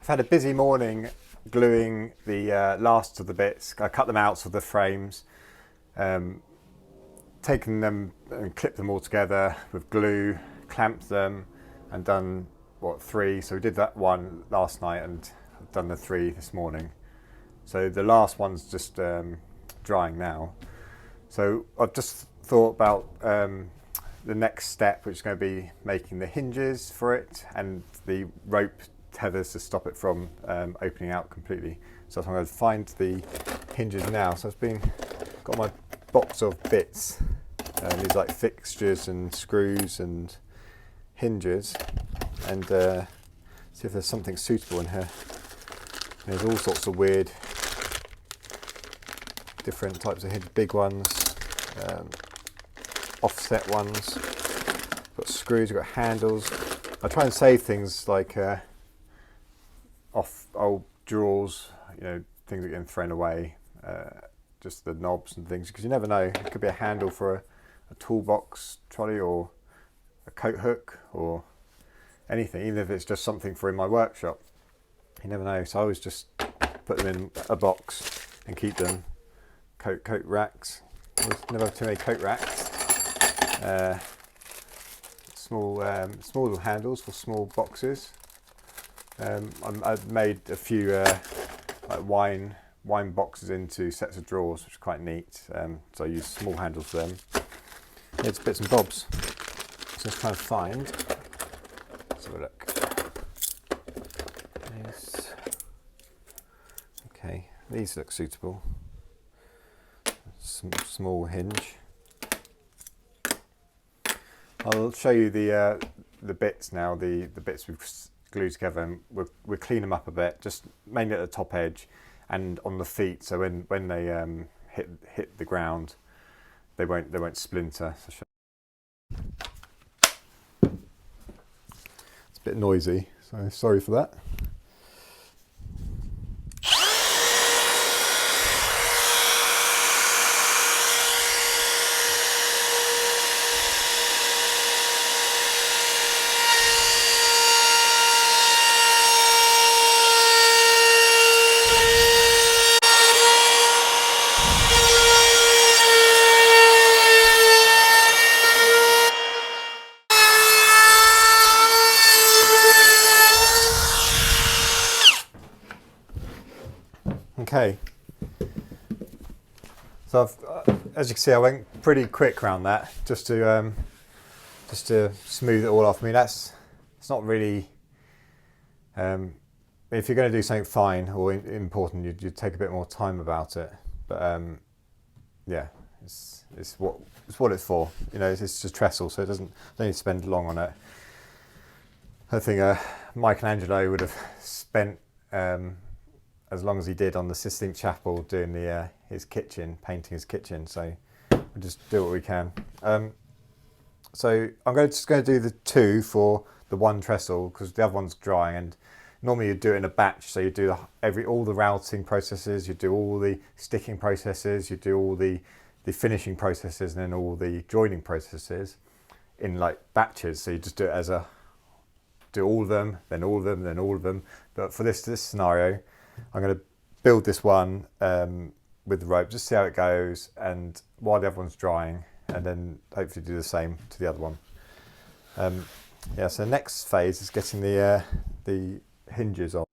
I've had a busy morning gluing the last of the bits. I cut them out of the frames, taken them and clipped them all together with glue, clamped them and done, what, 3. So we did that one last night and I've done the 3 this morning. So the last one's just drying now. So I've just thought about the next step, which is going to be making the hinges for it and the rope tethers to stop it from opening out completely. So I'm going to find the hinges now. So I've got my box of bits, these like fixtures and screws and hinges, and see if there's something suitable in here. There's all sorts of weird different types of hinges, big ones, offset ones, got screws, got handles. I try and save things like off old drawers, things that get thrown away, just the knobs and things, because you never know. It could be a handle for a toolbox trolley or a coat hook or anything, even if it's just something for in my workshop. You never know. So I always just put them in a box and keep them. Coat racks. Never have too many coat racks. Small little handles for small boxes. I've made a few like wine boxes into sets of drawers, which is quite neat. So I use small handles for them. It's bits and bobs. So let's try and find. Let's have a look. Yes. Okay, these look suitable. Small hinge. I'll show you the bits now. The bits we've glued together, and we'll clean them up a bit, just mainly at the top edge and on the feet. So when they hit the ground, they won't splinter. So it's a bit noisy, so sorry for that. Okay, so as you can see, I went pretty quick around that just to smooth it all off. I mean, it's not really. If you're going to do something fine or important, you'd take a bit more time about it. But yeah, it's what it's for. It's just trestle, so don't need to spend long on it. I think Michelangelo would have spent as long as he did on the Sistine Chapel doing his kitchen, painting his kitchen. So we'll just do what we can. So I'm just going to do the 2 for the one trestle because the other one's drying, and normally you do it in a batch. So you do all the routing processes, you do all the sticking processes, you do all the finishing processes, and then all the joining processes in like batches. So you just do it do all of them, then all of them, then all of them. But for this scenario, I'm going to build this one with the rope, just see how it goes, and while the other one's drying, and then hopefully do the same to the other one. Yeah, so the next phase is getting the hinges on.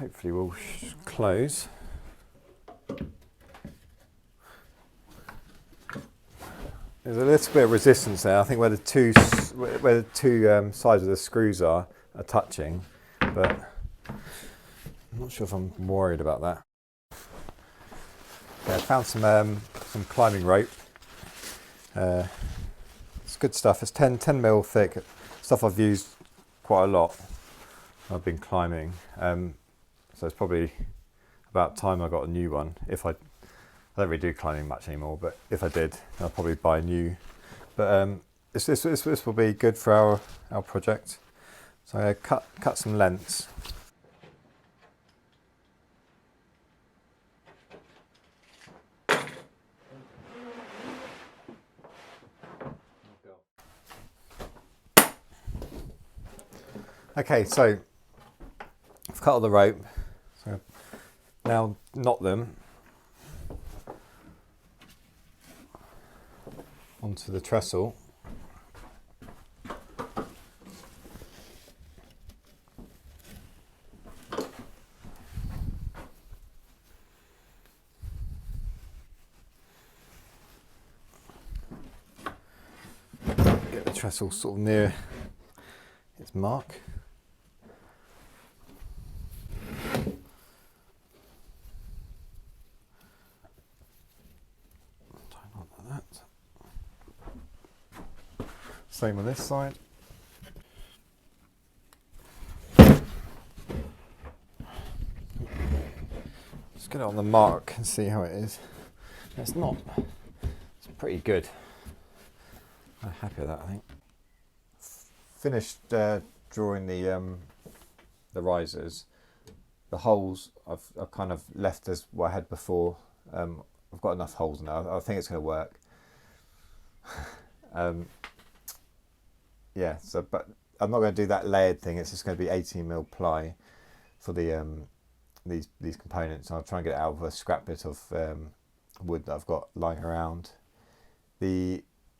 hopefully will close. There's a little bit of resistance there. I think where the two sides of the screws are touching, but I'm not sure if I'm worried about that. Yeah, I found some climbing rope. It's good stuff. It's 10 mil thick. Stuff I've used quite a lot. I've been climbing, so it's probably about time I got a new one. I don't really do climbing much anymore, but if I did, I'll probably buy a new. But this will be good for our project. So I'm going to cut some lengths. Okay, so I've cut all the rope. So now knot them onto the trestle. Get the trestle sort of near its mark. Same on this side. Just get it on the mark and see how it is. It's pretty good. I'm happy with that, I think. Finished drawing the risers. The holes I've kind of left as what I had before. I've got enough holes now. I think it's going to work. Yeah, but I'm not going to do that layered thing. It's just going to be 18 mil ply for the these components. I'll try and get it out of a scrap bit of wood that I've got lying around.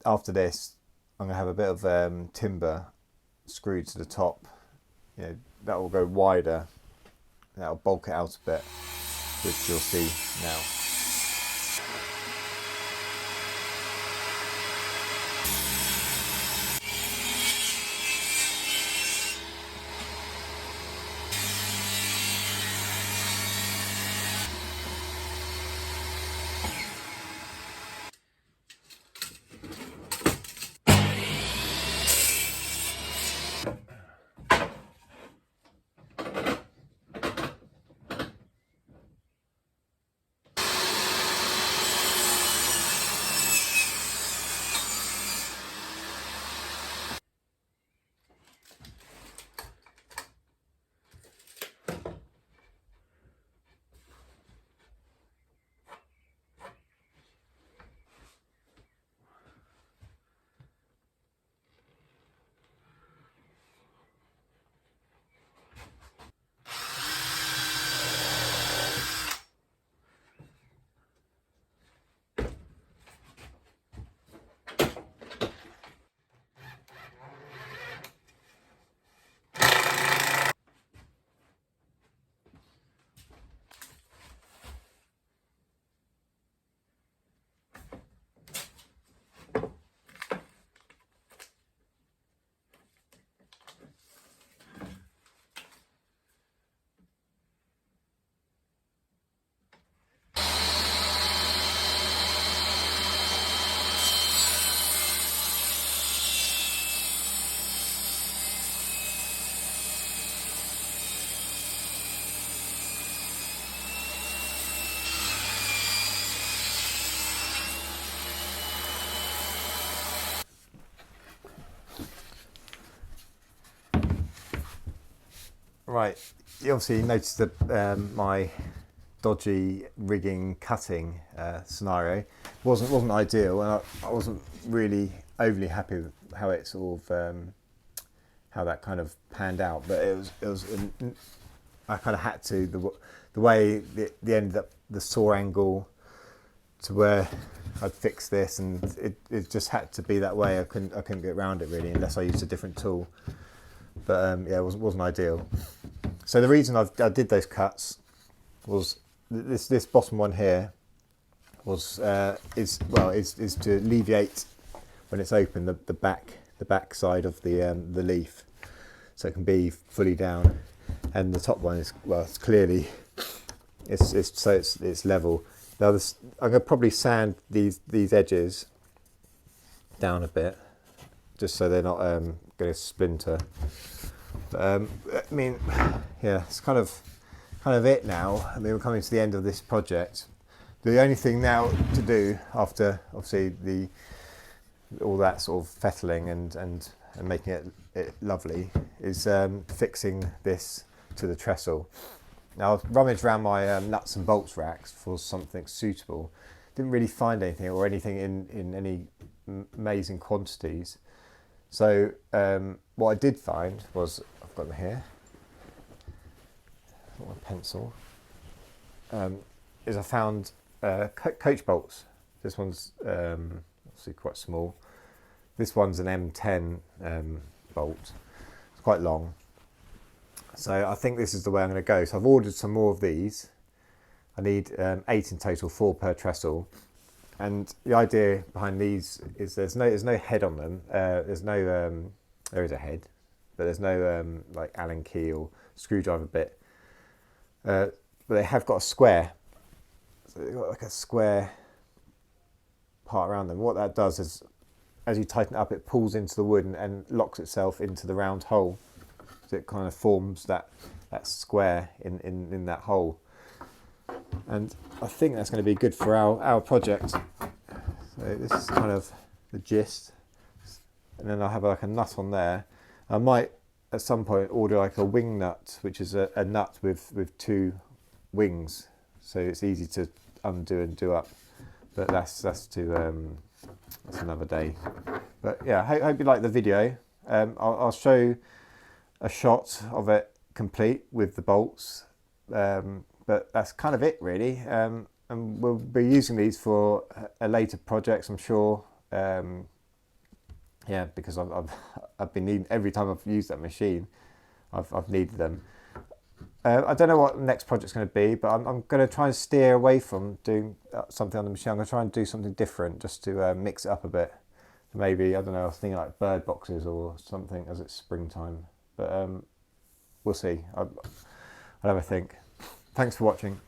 After this, I'm going to have a bit of timber screwed to the top. You know, that will go wider. That'll bulk it out a bit, which you'll see now. Right, you obviously noticed that my dodgy rigging cutting scenario wasn't ideal, and I wasn't really overly happy with how it sort of how that kind of panned out. But I kind of had to the way the end up the saw angle to where I'd fix this, and it just had to be that way. I couldn't get around it really unless I used a different tool. But yeah, it wasn't ideal. So the reason I did those cuts was this bottom one here was is to alleviate when it's open the back side of the leaf, so it can be fully down, and the top one is, well, it's clearly it's level. Now I'm going to probably sand these edges down a bit, just so they're not going to splinter. But, I mean, yeah, it's kind of it now. I mean, we're coming to the end of this project. The only thing now to do, after obviously all that sort of fettling and making it lovely, is fixing this to the trestle. Now I've rummaged around my nuts and bolts racks for something suitable. Didn't really find anything, or anything in any amazing quantities. So what I did find was, I've got them here, got my pencil, is I found coach bolts. This one's obviously quite small. This one's an M10 bolt. It's quite long. So I think this is the way I'm going to go. So I've ordered some more of these. I need 8 in total, 4 per trestle. And the idea behind these is there's no head on them. There is a head, but there's no like Allen key or screwdriver bit. But they have got a square. So they've got like a square part around them. What that does is, as you tighten it up, it pulls into the wood and locks itself into the round hole. So it kind of forms that square in that hole. And I think that's going to be good for our project. So this is kind of the gist. And then I'll have like a nut on there. I might at some point order like a wing nut, which is a nut with 2 wings. So it's easy to undo and do up. But that's another day. But yeah, hope you like the video. I'll show a shot of it complete with the bolts. But that's kind of it really. And we'll be using these for a later projects, I'm sure. Yeah, because I've been needing, every time I've used that machine, I've needed them. I don't know what the next project's going to be, but I'm going to try and steer away from doing something on the machine. I'm going to try and do something different, just to mix it up a bit. Maybe, I don't know, I was thinking like bird boxes or something as it's springtime. But we'll see. I'll have a think. Thanks for watching.